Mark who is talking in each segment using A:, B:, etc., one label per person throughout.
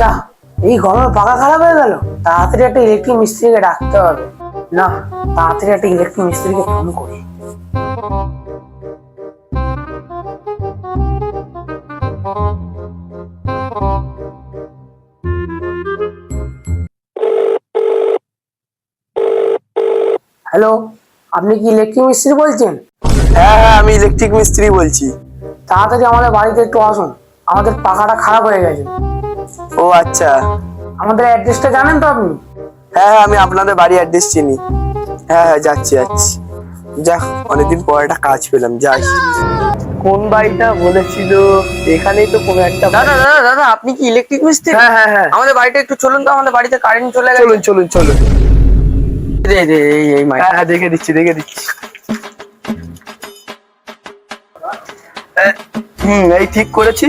A: যা, এই গরমে পাখা খারাপ হয়ে গেল। তাড়াতাড়ি একটা ইলেকট্রিক মিস্ত্রিকে ডাকতে হবে। না, তাড়াতাড়ি একটা ইলেকট্রিক মিস্ত্রিকে ফোন করি। হ্যালো, আপনি কি ইলেকট্রিক মিস্ত্রি বলছেন?
B: হ্যাঁ হ্যাঁ, আমি ইলেকট্রিক মিস্ত্রি বলছি।
A: তাড়াতাড়ি আমাদের বাড়িতে একটু আসুন, আমাদের পাখাটা খারাপ হয়ে গেছে।
B: ও আচ্ছা,
A: আমাদের অ্যাড্রেসটা জানেন তো আপনি?
B: হ্যাঁ হ্যাঁ, আমি আপনাদের বাড়ি অ্যাড্রেস চিনি। হ্যাঁ হ্যাঁ, যাচ্ছি যাচ্ছি। যাক, অনেকদিন পর একটা কাজ পেলাম, যাই। কোন বাড়িটা বলেছিল? এখানেই তো কোনো একটা।
C: দাদা দাদা দাদা, আপনি কি ইলেকট্রিক মিস্ত্রি?
B: হ্যাঁ হ্যাঁ হ্যাঁ,
C: আমাদের বাড়িতে একটু চলুন তো, আমাদের বাড়িতে কারেন্ট চলে গেছে।
B: চলুন চলুন চলুন।
C: এই মাইক।
B: হ্যাঁ হ্যাঁ, দেখে দিচ্ছি দেখে দিচ্ছি। এই ঠিক করেছি।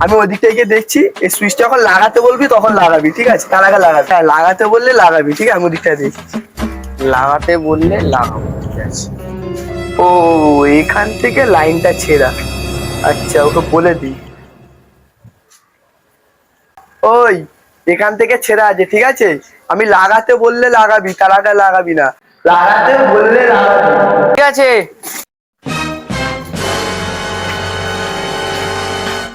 B: আমি ওই দিকটা গিয়ে দেখছি। এই সুইচটা যখন লাগাতে বলবি তখন লাগাবি, ঠিক আছে? তার আগে লাগাবি। হ্যাঁ, লাগাতে বললে লাগাবি, ঠিক আছে? আমি ওই দিকটা দেখছি।
C: লাগাতে বললে লাগাবো, ঠিক আছে।
B: ও, এখান থেকে লাইনটা ছেঁড়া। আচ্ছা, ওকে বলে দি। ওই, এখান থেকে ছেঁড়া আছে, ঠিক আছে? আমি লাগাতে বললে লাগাবি, তার আগে লাগাবি না। লাগাতে বললে লাগাবি।
C: ঠিক আছে।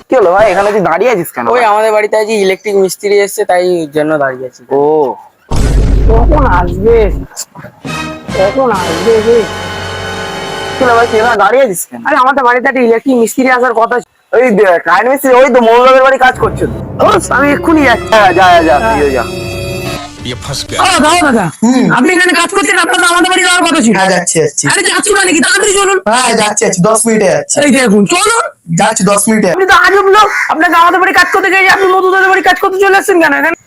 B: কি হলো ভাই, এখানে তুই দাঁড়িয়ে আছিস কেন?
C: ওই আমাদের বাড়িতে আজ ইলেকট্রিক মিস্ত্রি এসেছে, তাই জন্য দাঁড়িয়ে আছি।
B: ও,
A: কখন আসবে? কখন আসবে রে?
B: কি হলো ভাই, তুই এখানে দাঁড়িয়ে আছিস কেন?
A: আরে আমাদের বাড়িতে একটা ইলেকট্রিক মিস্ত্রি আসার কথা ছিল।
B: ওই কারেন্ট মিস্ত্রি, ওই তো মৌলভীর বাড়ি কাজ করছে তো।
A: আমি এক্ষুনি যাচ্ছি।
B: হ্যাঁ, যা যা যা, তুইও যা।
D: ये फंस गया।
A: দাদা, আপনি এখানে কাজ করছেন, আপনার তো আমাদের বাড়ি যাওয়ার কথা ছিল।
B: হ্যাঁ, যাচ্ছি যাচ্ছি।
A: আরে যাচ্ছি মানে কি, তাড়াতাড়ি চলুন।
B: হ্যাঁ, যাচ্ছি যাচ্ছি, 10 মিনিটে যাচ্ছি।
A: এই দেখুন, চলুন।
B: যাচ্ছি 10 মিনিটে।
A: আপনি তো আজব লোক, আপনাকে আমাদের বাড়ি কাজ করতে গিয়ে আপনি মধুদের বাড়ি কাজ করতে চলে আসছেন কেন এখানে?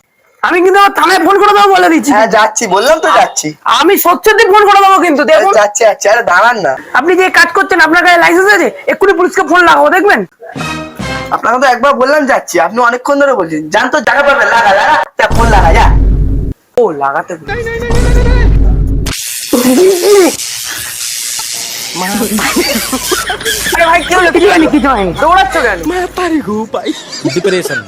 A: আমি কিন্তু আমার থানায় ফোন করে দেবো বলে দিচ্ছি।
B: হ্যাঁ, যাচ্ছি, বললাম তো যাচ্ছি।
A: আমি সত্যি ফোন করে দেবো কিন্তু দেখুন।
B: যাচ্ছি যাচ্ছি, আরে দাঁড়ান না।
A: আপনি যে কাজ করছেন, আপনার কাছে লাইসেন্স আছে? এক্ষুনি পুলিশকে ফোন লাগাবো, দেখবেন।
B: আপনাকে তো একবার বললাম যাচ্ছি, আপনি অনেকক্ষণ ধরে বলছেন। জান তো, জায়গা পাবেন, লাগা লাগা, যা ফোন লাগা, যা।
C: ও, লাগাতে বললে।
A: আরে ভাই, কি হলো? কিছু হয়নি, কিছু হয়নি।
C: দৌড়াচ্ছ কেন?
D: डिप्रेशन